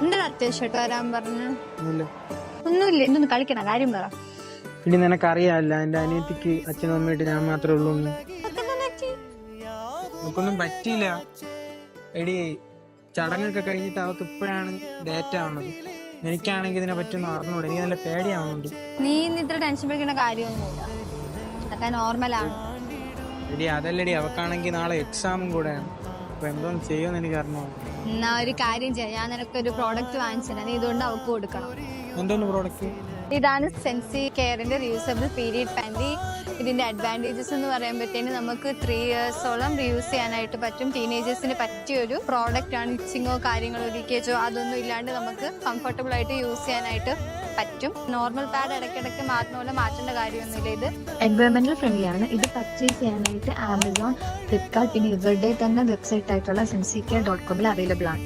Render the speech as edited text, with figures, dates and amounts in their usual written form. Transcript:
എന്താ അത്യാവശ്യമായിട്ട് വരാൻ പറഞ്ഞു? ഒന്നുമില്ല, എന്തൊന്ന് കളിക്കണ കാര്യം പറ. ഇനി നിനക്കറിയാല്ല എന്റെ അനിയത്തിക്ക് അച്ഛനും അമ്മയായിട്ട് ഞാൻ മാത്രമേ ഉള്ളൂ. നമുക്കൊന്നും പറ്റിയില്ല എടി. ചടങ്ങൊക്കെ കഴിഞ്ഞിട്ട് അവർക്ക് ഇപ്പോഴാണ് ഡേറ്റ് ആവുന്നത്. എനിക്കാണെങ്കിൽ ഇതിനെ പറ്റൊന്നും അറിഞ്ഞൂടെ. എനിക്ക് നല്ല പേടിയാവുന്നുണ്ട്. നീ ഇത്ര ടെൻഷൻ പിടിക്കേണ്ട കാര്യമൊന്നുമില്ല, അതൊക്കെ നോർമലാണ്. എടി അതല്ലടി, അവക്കാണെങ്കിൽ നാളെ എക്സാമും കൂടെയാണ്. അപ്പൊ എന്തോന്ന് ചെയ്യുമെന്ന് എനിക്ക് അറിഞ്ഞോ. എന്നാ ഒരു കാര്യം ചെയ്യാം, ഞാൻ നിനക്കൊരു പ്രോഡക്റ്റ് വാങ്ങിച്ചിട്ടുണ്ട്, നീ ഇതുകൊണ്ട് അവർക്ക് കൊടുക്കണം. എന്തോന്ന് പ്രോഡക്റ്റ്? ഇതാണ് സെൻസി കെയറിന്റെ റീയൂസബിൾ പീരിയഡ് പാൻറ്റി. ഇതിന്റെ അഡ്വാൻറ്റേജസ് എന്ന് പറയുമ്പോഴത്തേന് നമുക്ക് 3 ഇയേഴ്സോളം റീയൂസ് ചെയ്യാനായിട്ട് പറ്റും. ടീനേജേഴ്സിന് പറ്റിയൊരു പ്രോഡക്റ്റ് ആണ്. ഇച്ചിങ്ങോ കാര്യങ്ങളോ ലീക്കേജോ അതൊന്നും ഇല്ലാണ്ട് നമുക്ക് കംഫർട്ടബിൾ ആയിട്ട് യൂസ് ചെയ്യാനായിട്ട് പറ്റും. നോർമൽ പാഡ് ഇടയ്ക്കിടയ്ക്ക് മാറ്റുന്ന മാറ്റേണ്ട കാര്യമൊന്നുമില്ല. ഇത് എൻവയോൺമെന്റൽ ഫ്രണ്ട്ലി ആണ്. ഇത് പർച്ചേസ് ചെയ്യാനായിട്ട് ആമസോൺ, ഫ്ലിപ്കാർട്ട്, പിന്നെ ഇവരുടെ തന്നെ വെബ്സൈറ്റ് ആയിട്ടുള്ള sensiCare.com അവൈലബിൾ ആണ്.